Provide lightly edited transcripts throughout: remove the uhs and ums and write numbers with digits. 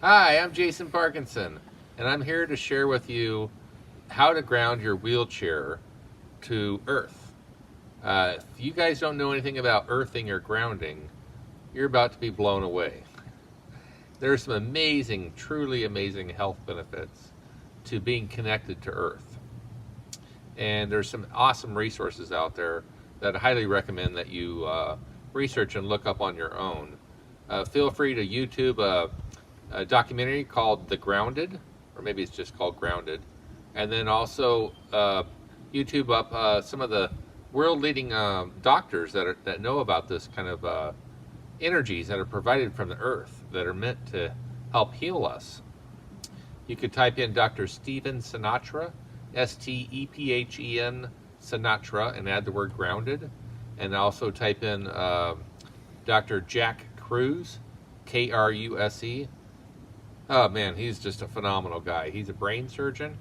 Hi, I'm Jason Parkinson, and I'm here to share with you how to ground your wheelchair to earth. If you guys don't know anything about earthing or grounding, you're about to be blown away. There's some amazing, truly amazing health benefits to being connected to earth. And there's some awesome resources out there that I highly recommend that you research and look up on your own. Feel free to YouTube a documentary called The Grounded, or maybe it's just called Grounded, and then also YouTube up some of the world-leading doctors that know about this kind of energies that are provided from the earth that are meant to help heal us. You could type in Dr. Stephen Sinatra, Stephen Sinatra, and add the word grounded, and also type in Dr. Jack Kruse, Kruse. Oh man, he's just a phenomenal guy. He's a brain surgeon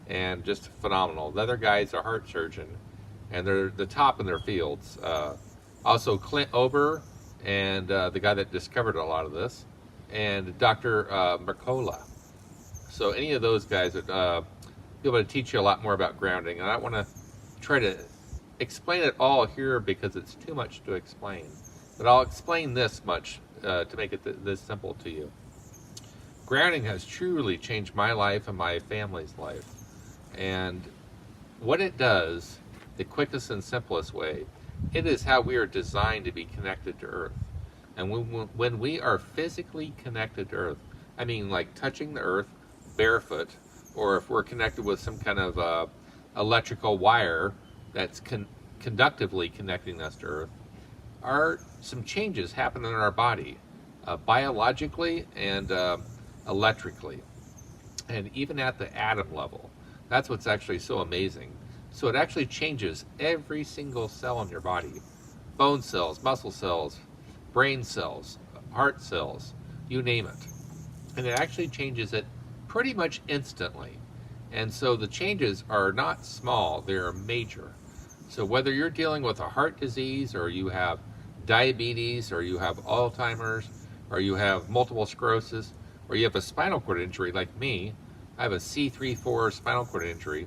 and just phenomenal. The other guy's a heart surgeon, and they're the top in their fields. Also Clint Ober, and the guy that discovered a lot of this, and Dr. Mercola. So any of those guys would be able to teach you a lot more about grounding. And I don't want to try to explain it all here because it's too much to explain. But I'll explain this much to make it this simple to you. Grounding has truly changed my life and my family's life. And what it does, the quickest and simplest way, it is how we are designed to be connected to earth. And when we are physically connected to earth, I mean like touching the earth barefoot, or if we're connected with some kind of electrical wire that's conductively connecting us to earth, some changes happen in our body, biologically and electrically, and even at the atom level. That's what's actually so amazing. So it actually changes every single cell in your body. Bone cells, muscle cells, brain cells, heart cells, you name it. And it actually changes it pretty much instantly. And so the changes are not small, they're major. So whether you're dealing with a heart disease, or you have diabetes, or you have Alzheimer's, or you have multiple sclerosis, or you have a spinal cord injury like me. I have a C3-4 spinal cord injury,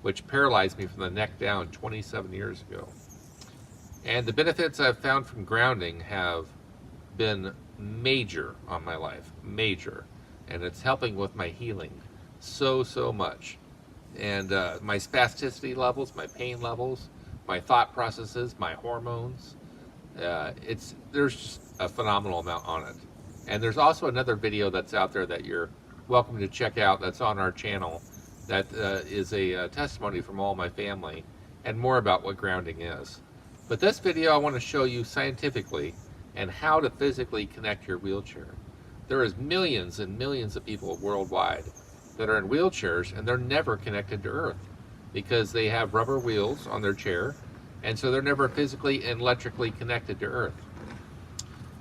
which paralyzed me from the neck down 27 years ago. And the benefits I've found from grounding have been major on my life, major. And it's helping with my healing so much. And my spasticity levels, my pain levels, my thought processes, my hormones, there's just a phenomenal amount on it. And there's also another video that's out there that you're welcome to check out that's on our channel that is a testimony from all my family and more about what grounding is. But this video I want to show you scientifically and how to physically connect your wheelchair. There is millions and millions of people worldwide that are in wheelchairs and they're never connected to earth because they have rubber wheels on their chair, and so they're never physically and electrically connected to earth.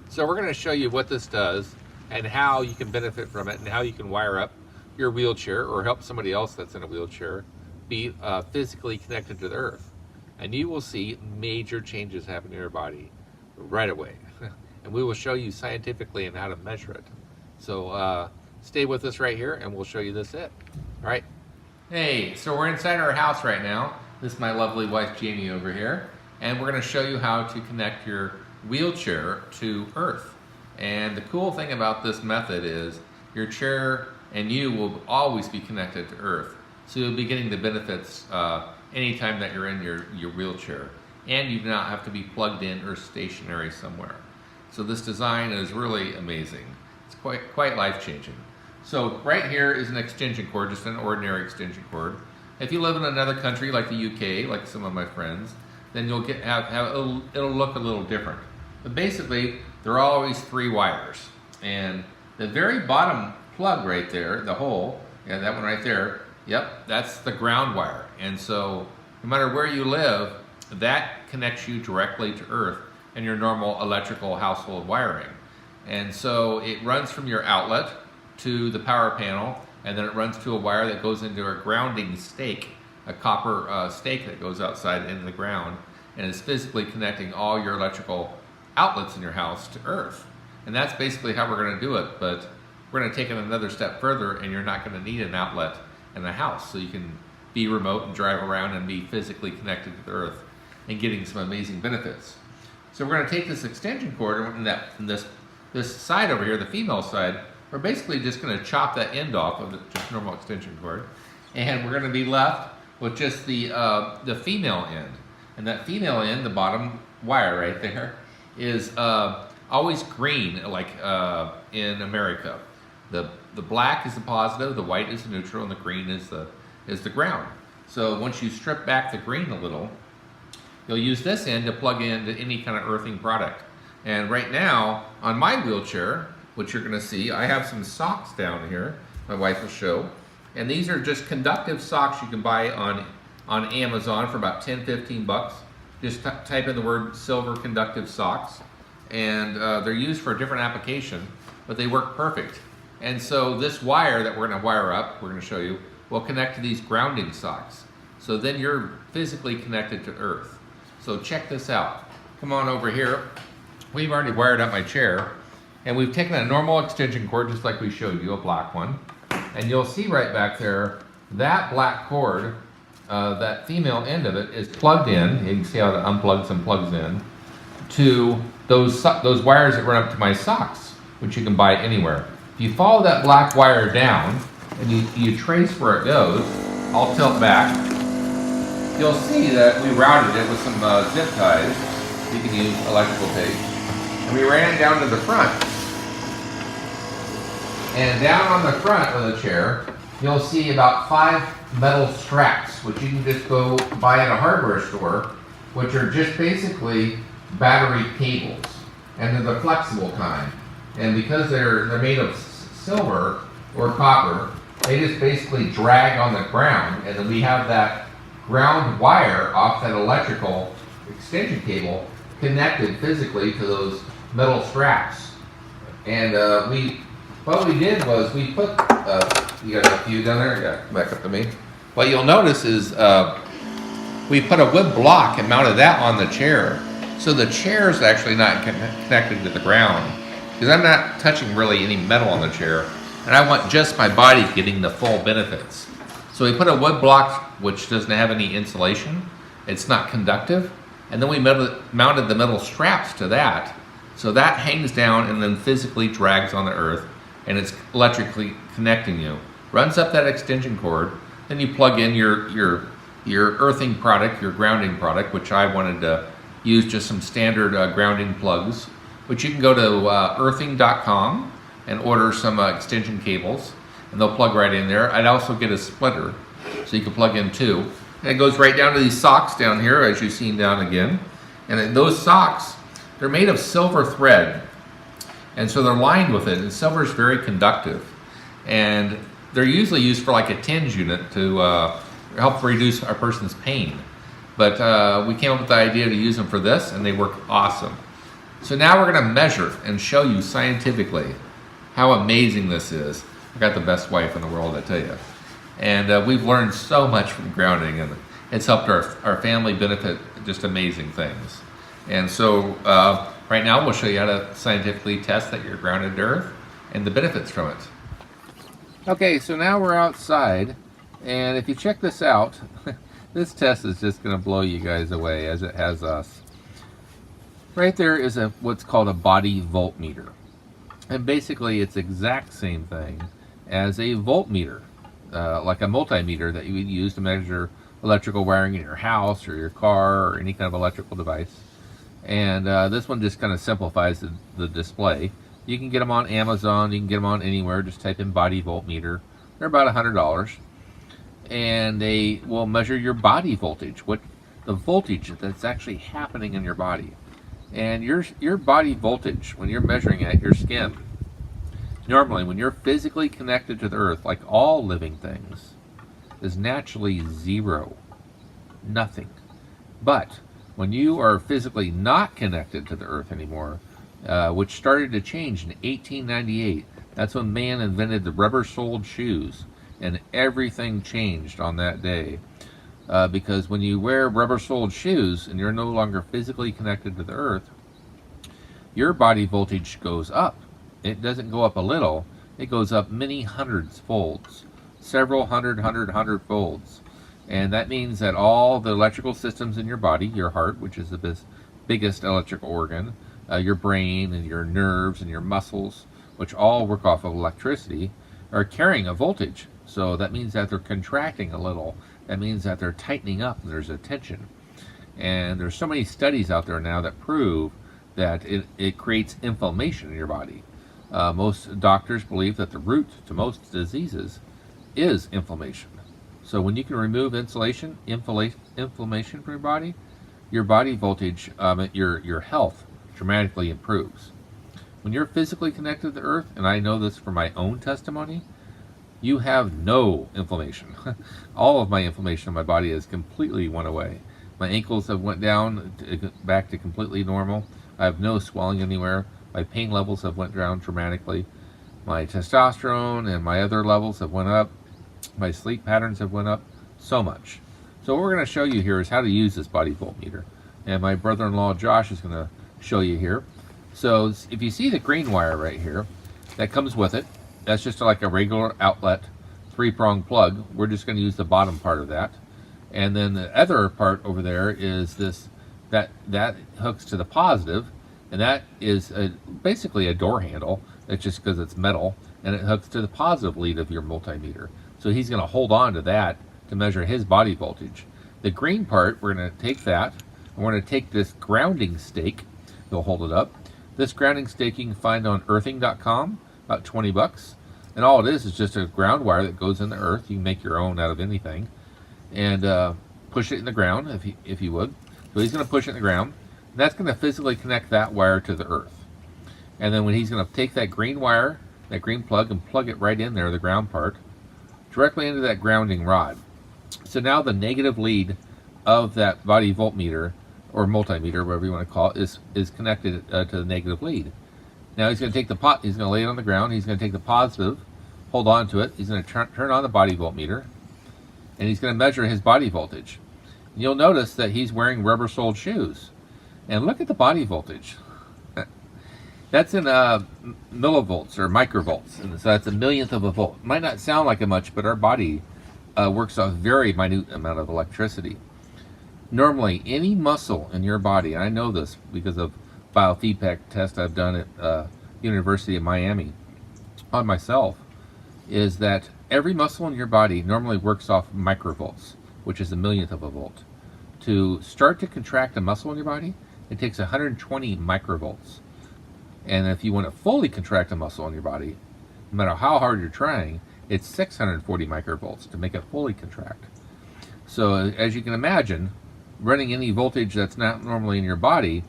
So we're going to show you what this does and how you can benefit from it and how you can wire up your wheelchair or help somebody else that's in a wheelchair be physically connected to the earth. And you will see major changes happen in your body right away. And we will show you scientifically and how to measure it. So stay with us right here and we'll show you this it. All right. Hey, so we're inside our house right now. This is my lovely wife Jamie over here. And we're going to show you how to connect your wheelchair to earth. And the cool thing about this method is your chair and you will always be connected to earth. So you'll be getting the benefits anytime that you're in your wheelchair. And you do not have to be plugged in or stationary somewhere. So this design is really amazing. It's quite life-changing. So right here is an extension cord, just an ordinary extension cord. If you live in another country like the UK, like some of my friends, then you'll it'll look a little different. But basically, there are always 3 wires. And the very bottom plug right there, the hole, yeah, that one right there, yep, that's the ground wire. And so no matter where you live, that connects you directly to earth and your normal electrical household wiring. And so it runs from your outlet to the power panel, and then it runs to a wire that goes into a grounding stake, a copper stake that goes outside into the ground, and is physically connecting all your electrical outlets in your house to earth. And that's basically how we're going to do it. But we're going to take it another step further, and you're not going to need an outlet in the house, so you can be remote and drive around and be physically connected to the earth and getting some amazing benefits. So we're going to take this extension cord and this side over here, the female side, we're basically just going to chop that end off of the just normal extension cord, and we're going to be left with just the female end. And that female end, the bottom wire right there, is always green, like in America. The black is the positive, the white is the neutral, and the green is the ground. So once you strip back the green a little, you'll use this end to plug into any kind of earthing product. And right now, on my wheelchair, which you're gonna see, I have some socks down here, my wife will show. And these are just conductive socks you can buy on Amazon for about 10, 15 bucks. Just type in the word silver conductive socks. And they're used for a different application, but they work perfect. And so this wire that we're gonna wire up, we're gonna show you, will connect to these grounding socks. So then you're physically connected to earth. So check this out. Come on over here. We've already wired up my chair, and we've taken a normal extension cord, just like we showed you, a black one. And you'll see right back there, that black cord, that female end of it is plugged in. You can see how it unplugs and plugs in to those wires that run up to my socks, which you can buy anywhere. If you follow that black wire down and you trace where it goes, I'll tilt back. You'll see that we routed it with some zip ties. You can use electrical tape. And we ran it down to the front. And down on the front of the chair, you'll see about 5 metal straps, which you can just go buy at a hardware store, which are just basically battery cables. And they're the flexible kind. And because they're made of silver or copper, they just basically drag on the ground, and then we have that ground wire off that electrical extension cable connected physically to those metal straps. And what we did was we put, you got a few down there? Yeah, back up to me. What you'll notice is we put a wood block and mounted that on the chair. So the chair is actually not connected to the ground, because I'm not touching really any metal on the chair, and I want just my body getting the full benefits. So we put a wood block which doesn't have any insulation, it's not conductive, and then we mounted the metal straps to that, so that hangs down and then physically drags on the earth, and it's electrically connecting you. Runs up that extension cord, then you plug in your earthing product, your grounding product, which I wanted to use just some standard grounding plugs, which you can go to earthing.com and order some extension cables, and they'll plug right in there. I'd also get a splitter, so you can plug in two. And it goes right down to these socks down here, as you've seen down again. And then those socks, they're made of silver thread, and so they're lined with it, and silver is very conductive. And they're usually used for like a TENS unit to help reduce a person's pain. But we came up with the idea to use them for this, and they work awesome. So now we're going to measure and show you scientifically how amazing this is. I got the best wife in the world, I tell you. And we've learned so much from grounding, and it's helped our family benefit just amazing things. And so right now we'll show you how to scientifically test that you're grounded to earth and the benefits from it. Okay, so now we're outside, and if you check this out, this test is just going to blow you guys away, as it has us. Right there is what's called a body voltmeter. And basically it's the exact same thing as a voltmeter, like a multimeter that you would use to measure electrical wiring in your house or your car or any kind of electrical device. And this one just kind of simplifies the display. You can get them on Amazon, you can get them on anywhere, just type in body voltmeter. They're about $100. And they will measure your body voltage, the voltage that's actually happening in your body. And your body voltage, when you're measuring it at your skin, normally when you're physically connected to the earth, like all living things, is naturally zero, nothing. But when you are physically not connected to the earth anymore, which started to change in 1898, that's when man invented the rubber-soled shoes, and everything changed on that day. Because when you wear rubber-soled shoes and you're no longer physically connected to the earth, your body voltage goes up. It doesn't go up a little, it goes up many hundreds folds, several hundred folds. And that means that all the electrical systems in your body, your heart, which is the biggest electrical organ, your brain and your nerves and your muscles, which all work off of electricity, are carrying a voltage. So that means that they're contracting a little. That means that they're tightening up and there's a tension. And there's so many studies out there now that prove that it creates inflammation in your body. Most doctors believe that the root to most diseases is inflammation. So when you can remove inflammation from your body voltage, your health dramatically improves. When you're physically connected to the earth, and I know this from my own testimony, you have no inflammation. All of my inflammation in my body has completely went away. My ankles have went down back to completely normal. I have no swelling anywhere. My pain levels have went down dramatically. My testosterone and my other levels have went up. My sleep patterns have went up so much. So what we're going to show you here is how to use this body voltmeter. And my brother-in-law Josh is going to show you here. So if you see the green wire right here that comes with it, that's just like a regular outlet 3-prong plug. We're just going to use the bottom part of that. And then the other part over there is this that hooks to the positive, and that is basically a door handle. It's just because it's metal, and it hooks to the positive lead of your multimeter. So he's going to hold on to that to measure his body voltage. The green part, we're going to take that, and we're going to take this grounding stake. You'll hold it up. This grounding stake you can find on earthing.com, about 20 bucks. And all it is just a ground wire that goes in the earth. You can make your own out of anything. And push it in the ground if you would. So he's going to push it in the ground. And that's going to physically connect that wire to the earth. And then when he's going to take that green wire, that green plug, and plug it right in there, the ground part, directly into that grounding rod. So now the negative lead of that body voltmeter, or multimeter, whatever you want to call it, is connected to the negative lead. Now he's going to take he's going to lay it on the ground. He's going to take the positive, hold on to it. He's going to turn on the body voltmeter, and he's going to measure his body voltage. And you'll notice that he's wearing rubber-soled shoes. And look at the body voltage. That's in millivolts or microvolts, and so that's a millionth of a volt. Might not sound like it much, but our body works off a very minute amount of electricity. Normally, any muscle in your body, and I know this because of biofeedback tests I've done at University of Miami on myself, is that every muscle in your body normally works off microvolts, which is a millionth of a volt. To start to contract a muscle in your body, it takes 120 microvolts. And if you want to fully contract a muscle in your body, no matter how hard you're trying, it's 640 microvolts to make it fully contract. So as you can imagine, running any voltage that's not normally in your body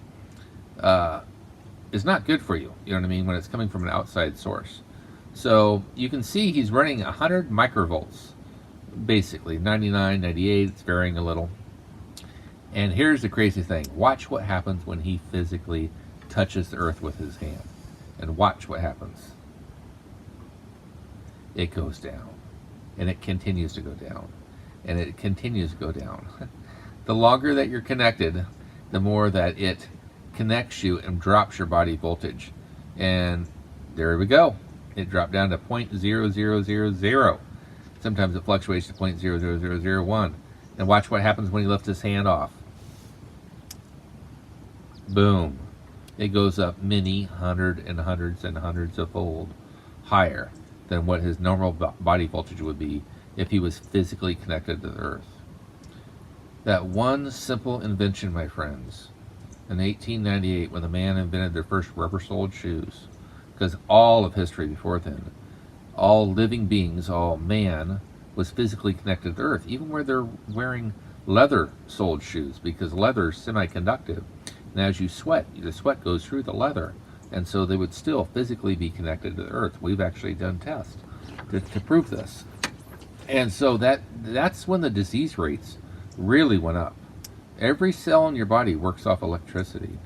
is not good for you. You know what I mean? When it's coming from an outside source. So you can see he's running 100 microvolts, basically 99, 98. It's varying a little. And here's the crazy thing. Watch what happens when he physically touches the earth with his hand. And watch what happens. It goes down. And it continues to go down. And it continues to go down. The longer that you're connected, the more that it connects you and drops your body voltage. And there we go. It dropped down to 0.0000. Sometimes it fluctuates to 0.00001. And watch what happens when he lifts his hand off. Boom. It goes up many hundreds of fold higher than what his normal body voltage would be if he was physically connected to the earth. That one simple invention, my friends, in 1898 when the man invented their first rubber-soled shoes, because all of history before then, all living beings, all man, was physically connected to the earth, even where they're wearing leather-soled shoes, because leather is semi-conductive. And as you sweat, the sweat goes through the leather, and so they would still physically be connected to the earth. We've actually done tests to prove this. And so that's when the disease rates really went up. Every cell in your body works off electricity.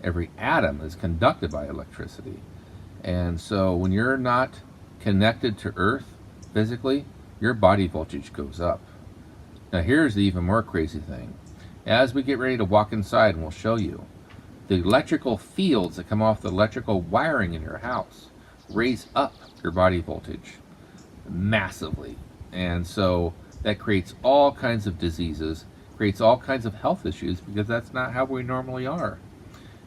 Every atom is conducted by electricity. And so when you're not connected to earth physically, your body voltage goes up. Now here's the even more crazy thing. As we get ready to walk inside, and we'll show you, the electrical fields that come off the electrical wiring in your house raise up your body voltage massively. And so that creates all kinds of diseases, creates all kinds of health issues, because that's not how we normally are.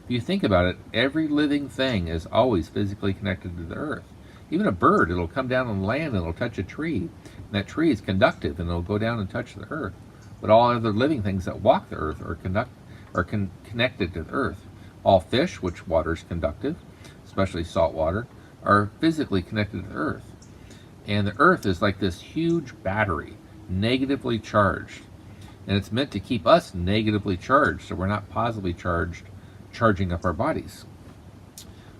If you think about it, every living thing is always physically connected to the earth. Even a bird, it'll come down and land and it'll touch a tree. And that tree is conductive and it'll go down and touch the earth. But all other living things that walk the earth are connected to the earth. All fish, which water is conductive, especially salt water, are physically connected to the earth. And the earth is like this huge battery, negatively charged. And it's meant to keep us negatively charged, so we're not positively charged, charging up our bodies.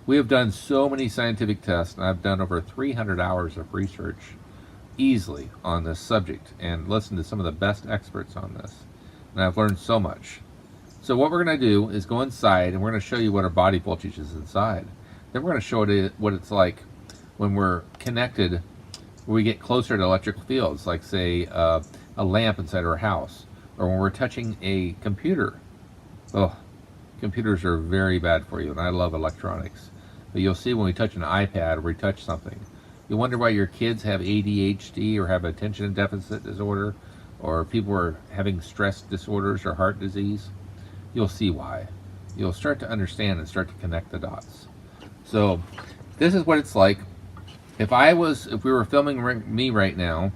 We have done so many scientific tests, and I've done over 300 hours of research easily on this subject and listened to some of the best experts on this. And I've learned so much. So what we're going to do is go inside, and we're going to show you what our body voltage is inside. Then we're going to show you what it's like when we're connected, when we get closer to electrical fields, like say a lamp inside our house, or when we're touching a computer. Oh, computers are very bad for you, and I love electronics. But you'll see when we touch an iPad or we touch something, you wonder why your kids have ADHD or have attention deficit disorder, or people are having stress disorders or heart disease. You'll see why. You'll start to understand and start to connect the dots. So this is what it's like. If we were filming me right now,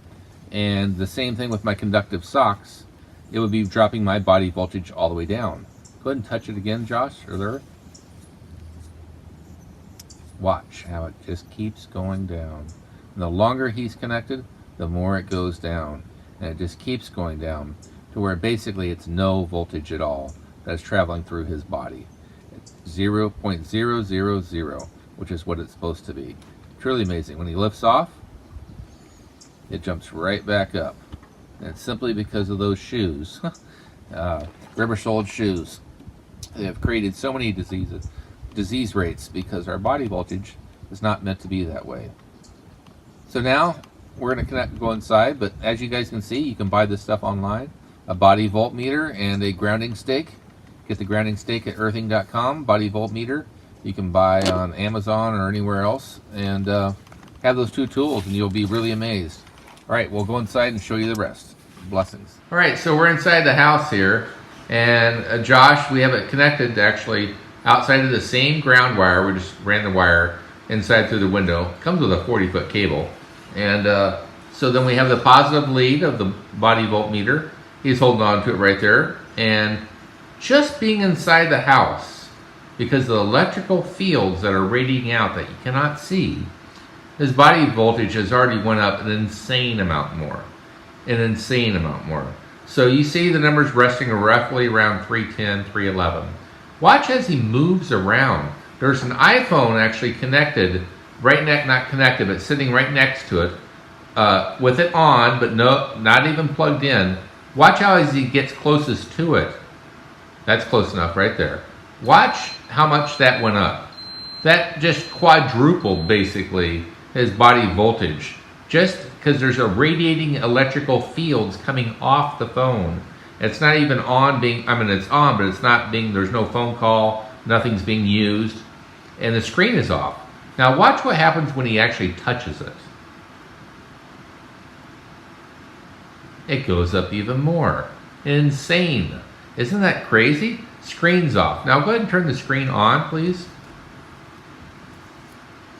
and the same thing with my conductive socks, it would be dropping my body voltage all the way down. Go ahead and touch it again, Josh, or there. Watch how it just keeps going down. And the longer he's connected, the more it goes down. And it just keeps going down to where basically it's no voltage at all that's traveling through his body. It's 0.000, which is what it's supposed to be. Truly amazing. When he lifts off, it jumps right back up. And it's simply because of those shoes, rubber-soled shoes. They have created so many disease rates because our body voltage is not meant to be that way. So now we're going to go inside, but as you guys can see, you can buy this stuff online. A body voltmeter and a grounding stake. Get the grounding stake at earthing.com, body voltmeter. You can buy on Amazon or anywhere else, and have those two tools and you'll be really amazed. All right, we'll go inside and show you the rest. Blessings. All right, so we're inside the house here, and Josh, we have it connected actually outside of the same ground wire. We just ran the wire inside through the window. It comes with a 40-foot cable. And so then we have the positive lead of the body voltmeter. He's holding on to it right there. And just being inside the house, because of the electrical fields that are radiating out that you cannot see, his body voltage has already went up an insane amount more. An insane amount more. So you see the numbers resting roughly around 310, 311. Watch as he moves around. There's an iPhone actually connected, not connected, but sitting right next to it, with it on, but not even plugged in. Watch how as he gets closest to it. That's close enough right there. Watch how much that went up. That just quadrupled, basically, his body voltage. Just because there's a radiating electrical fields coming off the phone. It's not even on it's on, but it's not there's no phone call, nothing's being used, and the screen is off. Now watch what happens when he actually touches it. It goes up even more. Insane. Isn't that crazy? Screen's off. Now go ahead and turn the screen on, please.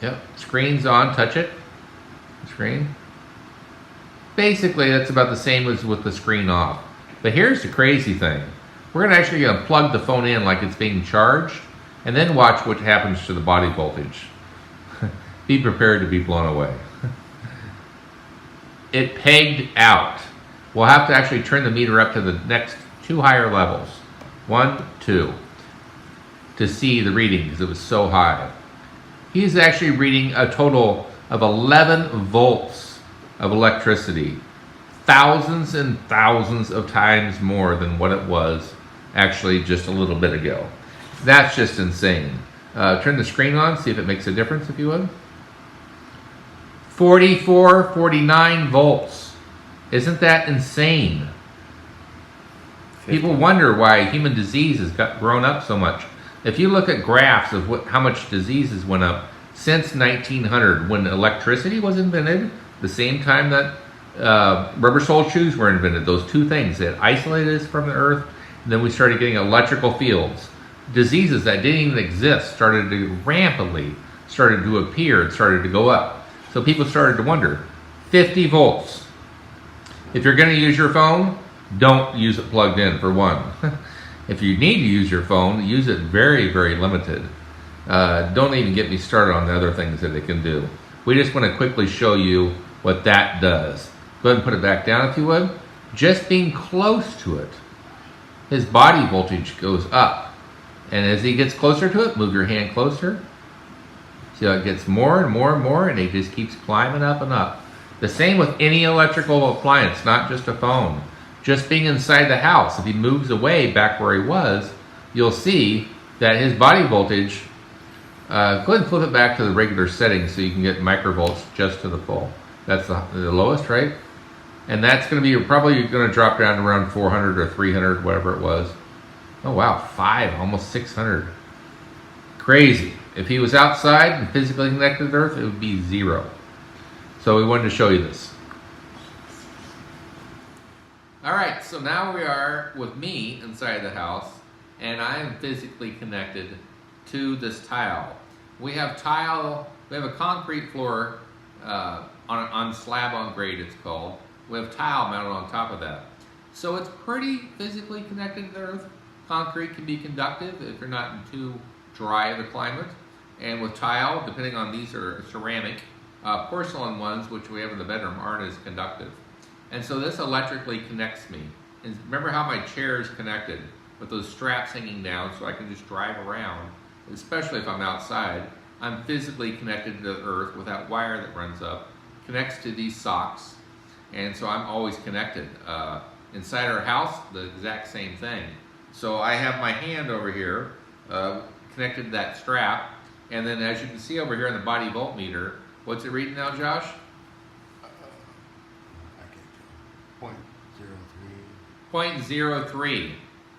Yep, screen's on, touch it. Screen. Basically, that's about the same as with the screen off. But here's the crazy thing. We're actually going to plug the phone in like it's being charged, and then watch what happens to the body voltage. Be prepared to be blown away. It pegged out. We'll have to actually turn the meter up to the next two higher levels. 1, 2. To see the reading because it was so high. He's actually reading a total of 11 volts of electricity. Thousands and thousands of times more than what it was actually just a little bit ago. That's just insane. Turn the screen on, see if it makes a difference, if you would. 44, 49 volts. Isn't that insane? 50. People wonder why human disease has grown up so much. If you look at graphs of how much diseases went up, since 1900, when electricity was invented, the same time that rubber-soled shoes were invented. Those two things that isolated us from the earth, and then we started getting electrical fields. Diseases that didn't even exist started to rampantly started to appear and started to go up. So people started to wonder, 50 volts. If you're going to use your phone, don't use it plugged in, for one. If you need to use your phone, use it very, very limited. Don't even get me started on the other things that it can do. We just want to quickly show you what that does. Go ahead and put it back down if you would. Just being close to it, his body voltage goes up. And as he gets closer to it, move your hand closer. See how it gets more and more and more, and it just keeps climbing up and up. The same with any electrical appliance, not just a phone. Just being inside the house, if he moves away back where he was, you'll see that his body voltage, go ahead and flip it back to the regular settings so you can get microvolts just to the full. That's the lowest, right? And that's going to be probably going to drop down to around 400 or 300, whatever it was. Oh wow, 5, almost 600. Crazy. If he was outside and physically connected to the earth, it would be 0. So we wanted to show you this. Alright, so now we are with me inside the house, and I am physically connected to this tile. We have a concrete floor on slab on grade, it's called. We have tile mounted on top of that. So it's pretty physically connected to the earth. Concrete can be conductive if you're not in too dry of a climate. And with tile, depending on, these are ceramic, porcelain ones, which we have in the bedroom, aren't as conductive. And so this electrically connects me. And remember how my chair is connected with those straps hanging down so I can just drive around, especially if I'm outside. I'm physically connected to the earth with that wire that runs up, connects to these socks, and so I'm always connected. Inside our house, the exact same thing. So I have my hand over here connected to that strap, and then as you can see over here in the body voltmeter, what's it reading now, Josh? I can't tell. 0.03.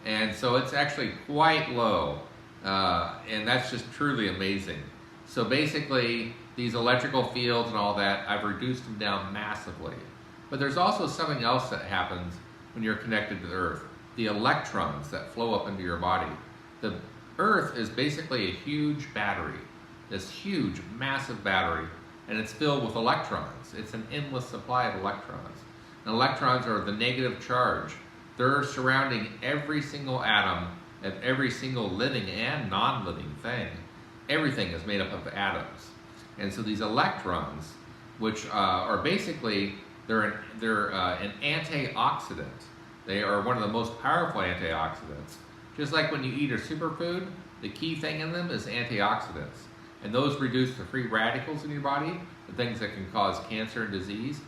And so it's actually quite low, and that's just truly amazing. So basically, these electrical fields and all that, I've reduced them down massively. But there's also something else that happens when you're connected to the earth. The electrons that flow up into your body. The earth is basically a huge battery, this huge, massive battery, and it's filled with electrons. It's an endless supply of electrons. And electrons are the negative charge. They're surrounding every single atom of every single living and non-living thing. Everything is made up of atoms. And so these electrons, which are basically, they're an antioxidant. They are one of the most powerful antioxidants. Just like when you eat a superfood, the key thing in them is antioxidants. And those reduce the free radicals in your body, the things that can cause cancer and disease.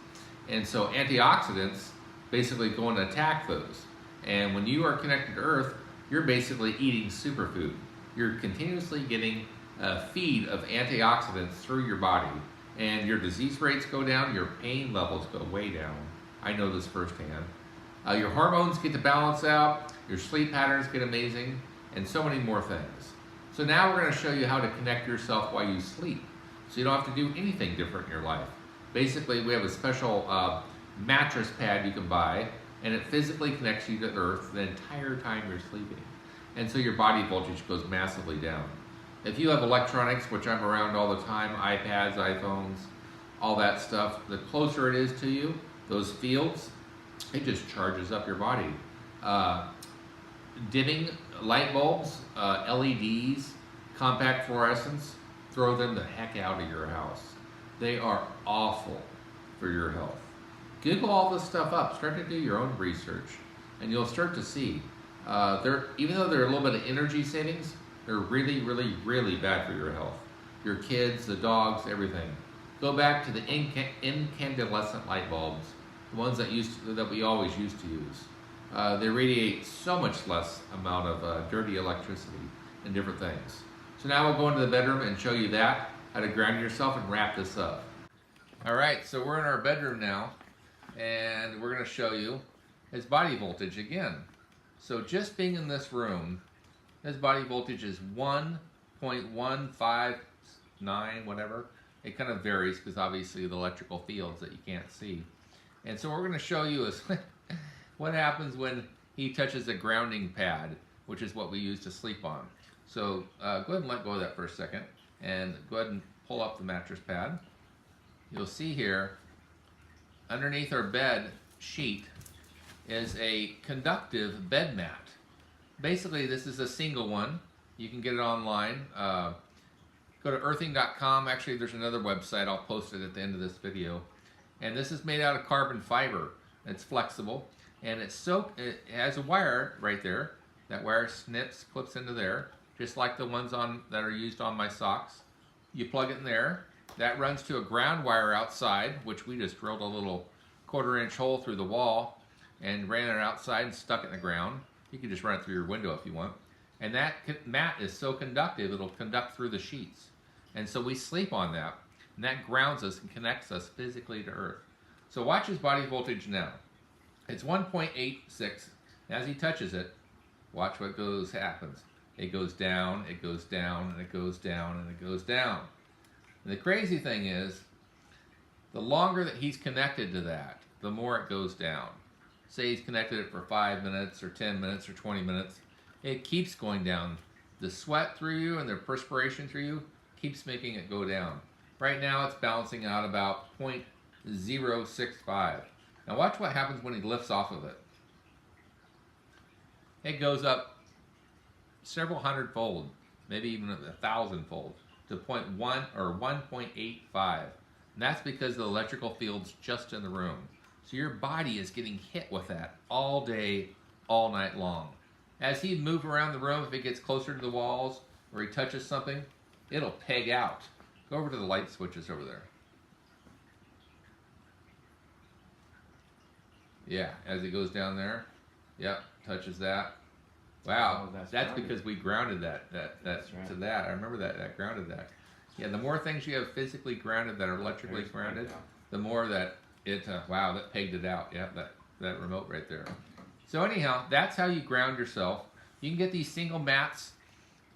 And so antioxidants basically go and attack those. And when you are connected to Earth, you're basically eating superfood. You're continuously getting a feed of antioxidants through your body. And your disease rates go down, your pain levels go way down. I know this firsthand. Your hormones get to balance out, your sleep patterns get amazing, and so many more things. So now we're going to show you how to connect yourself while you sleep. So you don't have to do anything different in your life. Basically, we have a special mattress pad you can buy, and it physically connects you to Earth the entire time you're sleeping. And so your body voltage goes massively down. If you have electronics, which I'm around all the time, iPads, iPhones, all that stuff, the closer it is to you, those fields, it just charges up your body. Dimming light bulbs, LEDs, compact fluorescents, throw them the heck out of your house. They are awful for your health. Google all this stuff up, start to do your own research, and you'll start to see, even though they're a little bit of energy savings, they're really, really, really bad for your health. Your kids, the dogs, everything. Go back to the incandescent light bulbs, the ones that we always used to use. They radiate so much less amount of dirty electricity and different things. So now we'll go into the bedroom and show you that, how to ground yourself and wrap this up. All right, so we're in our bedroom now, and we're going to show you his body voltage again. So just being in this room, his body voltage is 1.15 9, whatever. It kind of varies because obviously the electrical fields that you can't see. And so what we're going to show you is what happens when he touches a grounding pad, which is what we use to sleep on. So go ahead and let go of that for a second, and go ahead and pull up the mattress pad. You'll see here, underneath our bed sheet is a conductive bed mat. Basically, this is a single one. You can get it online. Go to earthing.com. Actually, there's another website. I'll post it at the end of this video. And this is made out of carbon fiber. It's flexible, and it has a wire right there. That wire clips into there, just like the ones that are used on my socks. You plug it in there. That runs to a ground wire outside, which we just drilled a little 1/4-inch hole through the wall and ran it outside and stuck it in the ground. You can just run it through your window if you want. And that mat is so conductive, it'll conduct through the sheets. And so we sleep on that, and that grounds us and connects us physically to Earth. So watch his body voltage now. It's 1.86. As he touches it, watch what happens. It goes down, it goes down, and it goes down, and it goes down. And the crazy thing is, the longer that he's connected to that, the more it goes down. Say he's connected it for 5 minutes or 10 minutes or 20 minutes, it keeps going down. The sweat through you and the perspiration through you keeps making it go down. Right now it's balancing out about 0.065. Now watch what happens when he lifts off of it. It goes up several hundred-fold, maybe even 1,000-fold, to 0.1 or 1.85. And that's because the electrical field's just in the room. So your body is getting hit with that all day, all night long. As he moves around the room, if it gets closer to the walls or he touches something, it'll peg out. Go over to the light switches over there. Yeah, as he goes down there, yep, touches that. Wow, Oh, that's grounded. because we grounded that That's right. to that. I remember that grounded that. Yeah, the more things you have physically grounded that are electrically There's grounded, pegged out. the more that it, wow, that pegged it out. Yeah, that remote right there. So anyhow, that's how you ground yourself. You can get these single mats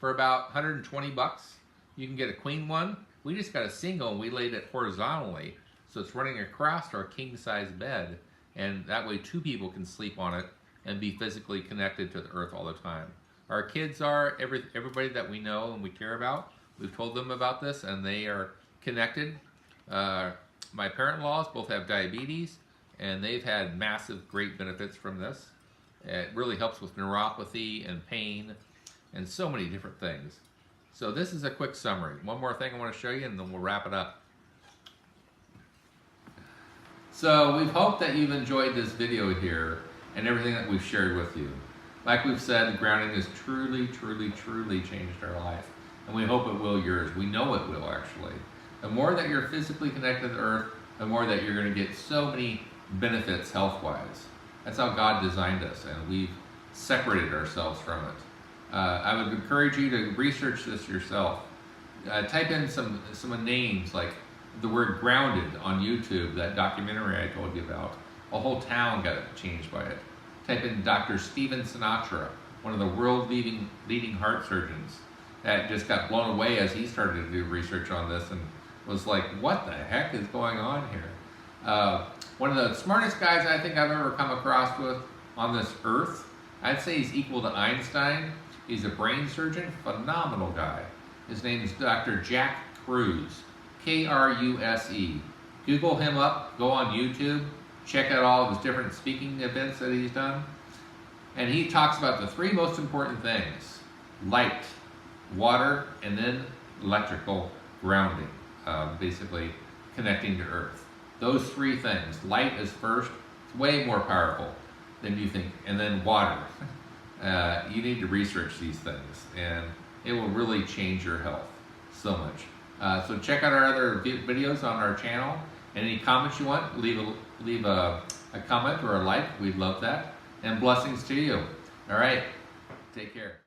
for about 120 bucks. You can get a queen one. We just got a single and we laid it horizontally, so it's running across our king size bed, and that way 2 people can sleep on it and be physically connected to the earth all the time. Our kids are, everybody that we know and we care about, we've told them about this and they are connected. My parent-in-laws both have diabetes and they've had massive, great benefits from this. It really helps with neuropathy and pain and so many different things. So this is a quick summary. One more thing I want to show you and then we'll wrap it up. So we've hoped that you've enjoyed this video here and everything that we've shared with you. Like we've said, grounding has truly, truly, truly changed our life. And we hope it will yours. We know it will, actually. The more that you're physically connected to the earth, the more that you're going to get so many benefits health-wise. That's how God designed us, and we've separated ourselves from it. I would encourage you to research this yourself. Type in some names like the word grounded on YouTube, that documentary I told you about. A whole town got changed by it. Type in Dr. Stephen Sinatra, one of the world leading heart surgeons, that just got blown away as he started to do research on this and was like, what the heck is going on here? One of the smartest guys I think I've ever come across with on this earth, I'd say he's equal to Einstein. He's a brain surgeon, phenomenal guy. His name is Dr. Jack Kruse, Kruse. Google him up, go on YouTube, check out all of his different speaking events that he's done. And he talks about the 3 most important things: light, water, and then electrical grounding, basically connecting to earth. Those 3 things. Light is first. It's way more powerful than you think. And then water. You need to research these things, and it will really change your health so much. So check out our other videos on our channel. And any comments you want, leave a comment or a like. We'd love that. And blessings to you. All right. Take care.